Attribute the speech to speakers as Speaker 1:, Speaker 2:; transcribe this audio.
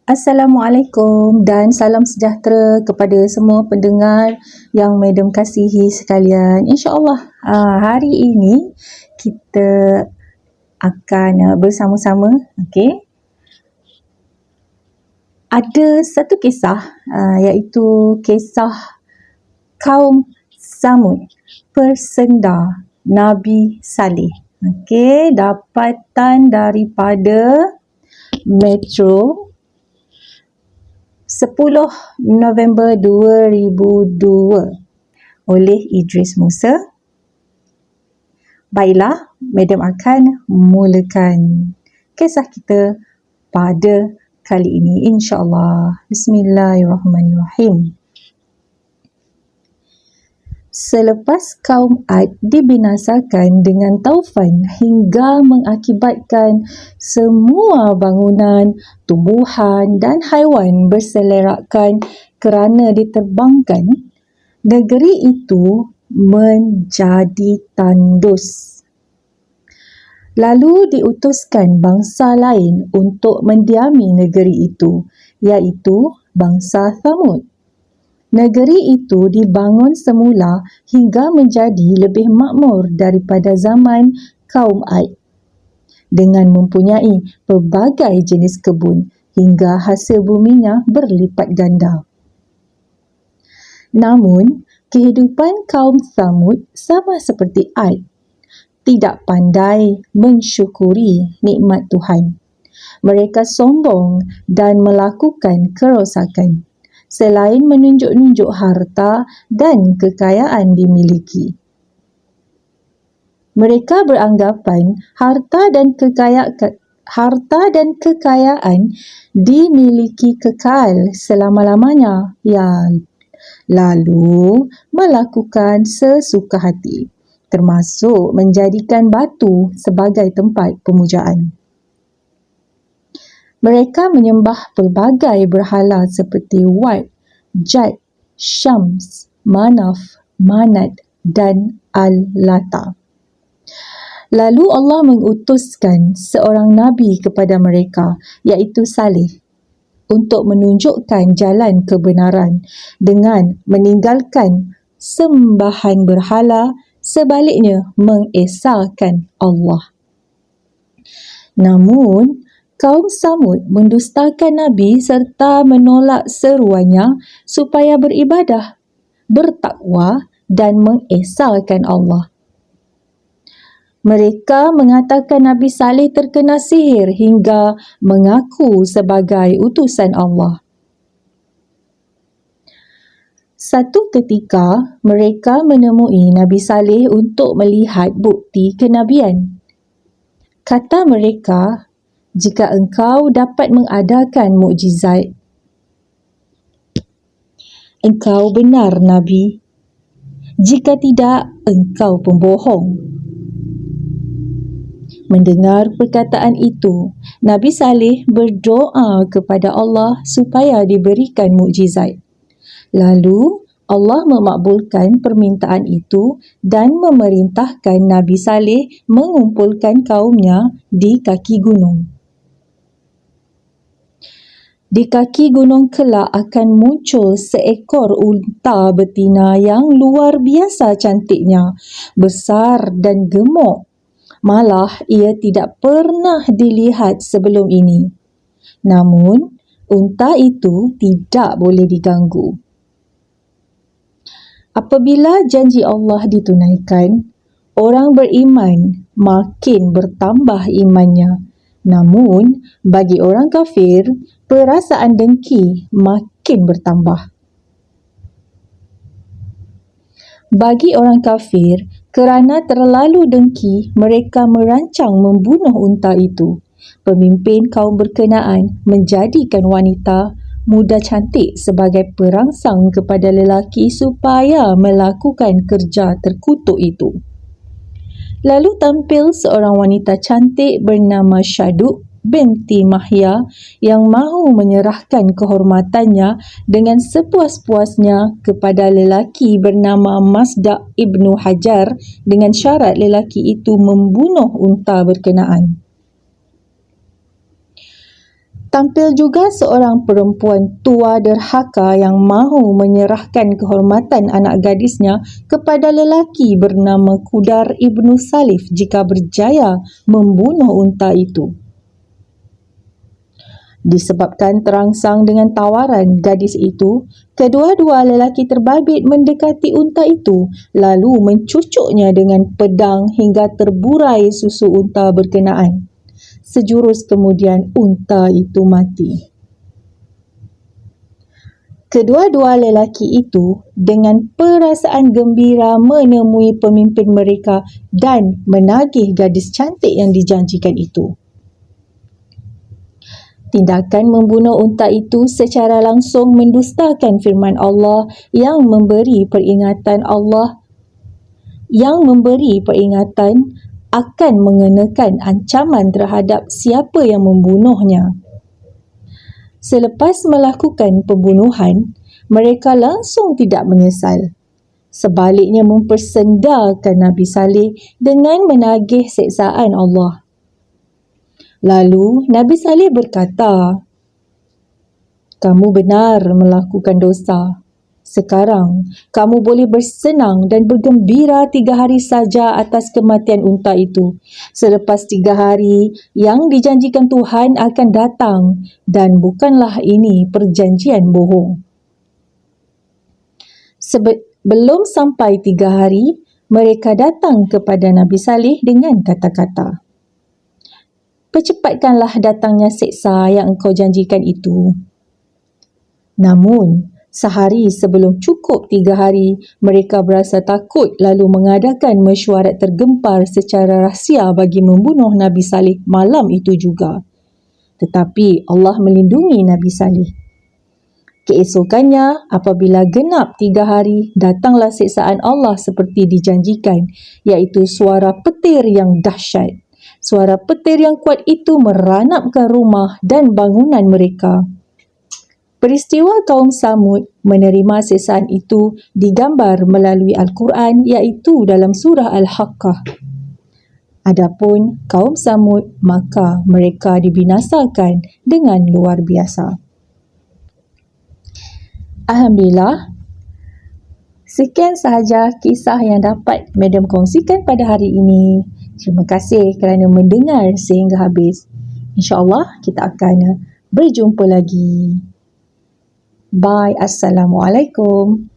Speaker 1: Assalamualaikum dan salam sejahtera kepada semua pendengar yang Madam kasihi sekalian. InsyaAllah hari ini kita akan bersama-sama, ada satu kisah iaitu kisah kaum Samud, persenda Nabi Saleh. Dapatan daripada Metro 10 November 2002 oleh Idris Musa. Baiklah, Madam akan mulakan kisah kita pada kali ini, insya-Allah. Bismillahirrahmanirrahim. Selepas kaum Ad dibinasakan dengan taufan hingga mengakibatkan semua bangunan, tumbuhan dan haiwan berselerakkan kerana diterbangkan, negeri itu menjadi tandus. Lalu diutuskan bangsa lain untuk mendiami negeri itu, iaitu bangsa Thamud. Negeri itu dibangun semula hingga menjadi lebih makmur daripada zaman kaum Ad, dengan mempunyai pelbagai jenis kebun hingga hasil buminya berlipat ganda. Namun, kehidupan kaum Thamud sama seperti Ad, tidak pandai mensyukuri nikmat Tuhan. Mereka sombong dan melakukan kerosakan, selain menunjuk-nunjuk harta dan kekayaan dimiliki. Mereka beranggapan harta dan kekayaan dimiliki kekal selama-lamanya, lalu melakukan sesuka hati, termasuk menjadikan batu sebagai tempat pemujaan. Mereka menyembah pelbagai berhala seperti Wat, Jad, Syams, Manaf, Manat dan Al-Lata. Lalu Allah mengutuskan seorang Nabi kepada mereka, iaitu Saleh, untuk menunjukkan jalan kebenaran dengan meninggalkan sembahan berhala, sebaliknya mengesahkan Allah. Namun, kaum Samud mendustakan Nabi serta menolak seruannya supaya beribadah, bertakwa dan mengesahkan Allah. Mereka mengatakan Nabi Saleh terkena sihir hingga mengaku sebagai utusan Allah. Satu ketika, mereka menemui Nabi Saleh untuk melihat bukti kenabian. Kata mereka, "Jika engkau dapat mengadakan mukjizat, engkau benar Nabi. Jika tidak, engkau pembohong." Mendengar perkataan itu, Nabi Saleh berdoa kepada Allah supaya diberikan mukjizat. Lalu, Allah memakbulkan permintaan itu dan memerintahkan Nabi Saleh mengumpulkan kaumnya di kaki gunung. Di kaki gunung kelak akan muncul seekor unta betina yang luar biasa cantiknya, besar dan gemuk. Malah ia tidak pernah dilihat sebelum ini. Namun, unta itu tidak boleh diganggu. Apabila janji Allah ditunaikan, orang beriman makin bertambah imannya. Namun, bagi orang kafir, perasaan dengki makin bertambah. Bagi orang kafir, kerana terlalu dengki, mereka merancang membunuh unta itu. Pemimpin kaum berkenaan menjadikan wanita muda cantik sebagai perangsang kepada lelaki supaya melakukan kerja terkutuk itu. Lalu tampil seorang wanita cantik bernama Syaduk binti Mahya yang mahu menyerahkan kehormatannya dengan sepuas-puasnya kepada lelaki bernama Masda' ibnu Hajar dengan syarat lelaki itu membunuh unta berkenaan. Tampil juga seorang perempuan tua derhaka yang mahu menyerahkan kehormatan anak gadisnya kepada lelaki bernama Qudar ibnu Salif jika berjaya membunuh unta itu. Disebabkan terangsang dengan tawaran gadis itu, kedua-dua lelaki terbabit mendekati unta itu lalu mencucuknya dengan pedang hingga terburai susu unta berkenaan. Sejurus kemudian unta itu mati. Kedua-dua lelaki itu dengan perasaan gembira menemui pemimpin mereka dan menagih gadis cantik yang dijanjikan itu. Tindakan membunuh unta itu secara langsung mendustakan firman Allah yang memberi peringatan akan mengenakan ancaman terhadap siapa yang membunuhnya. Selepas melakukan pembunuhan, mereka langsung tidak menyesal. Sebaliknya mempersendakan Nabi Saleh dengan menagih siksaan Allah. Lalu Nabi Saleh berkata, "Kamu benar melakukan dosa. Sekarang, kamu boleh bersenang dan bergembira 3 hari saja atas kematian unta itu. Selepas 3 hari, yang dijanjikan Tuhan akan datang dan bukanlah ini perjanjian bohong." Belum sampai 3 hari, mereka datang kepada Nabi Saleh dengan kata-kata, "Percepatkanlah datangnya siksa yang engkau janjikan itu." Namun, sehari sebelum cukup 3 hari, mereka berasa takut lalu mengadakan mesyuarat tergempar secara rahsia bagi membunuh Nabi Saleh malam itu juga. Tetapi Allah melindungi Nabi Saleh. Keesokannya, apabila genap 3 hari, datanglah siksaan Allah seperti dijanjikan, iaitu suara petir yang dahsyat. Suara petir yang kuat itu meranapkan rumah dan bangunan mereka. Peristiwa kaum Samud menerima siksaan itu digambar melalui Al-Quran, iaitu dalam surah Al-Haqqah. Adapun kaum Samud, maka mereka dibinasakan dengan luar biasa. Alhamdulillah, sekian sahaja kisah yang dapat Madam kongsikan pada hari ini. Terima kasih kerana mendengar sehingga habis. InsyaAllah kita akan berjumpa lagi. Bye. Assalamualaikum.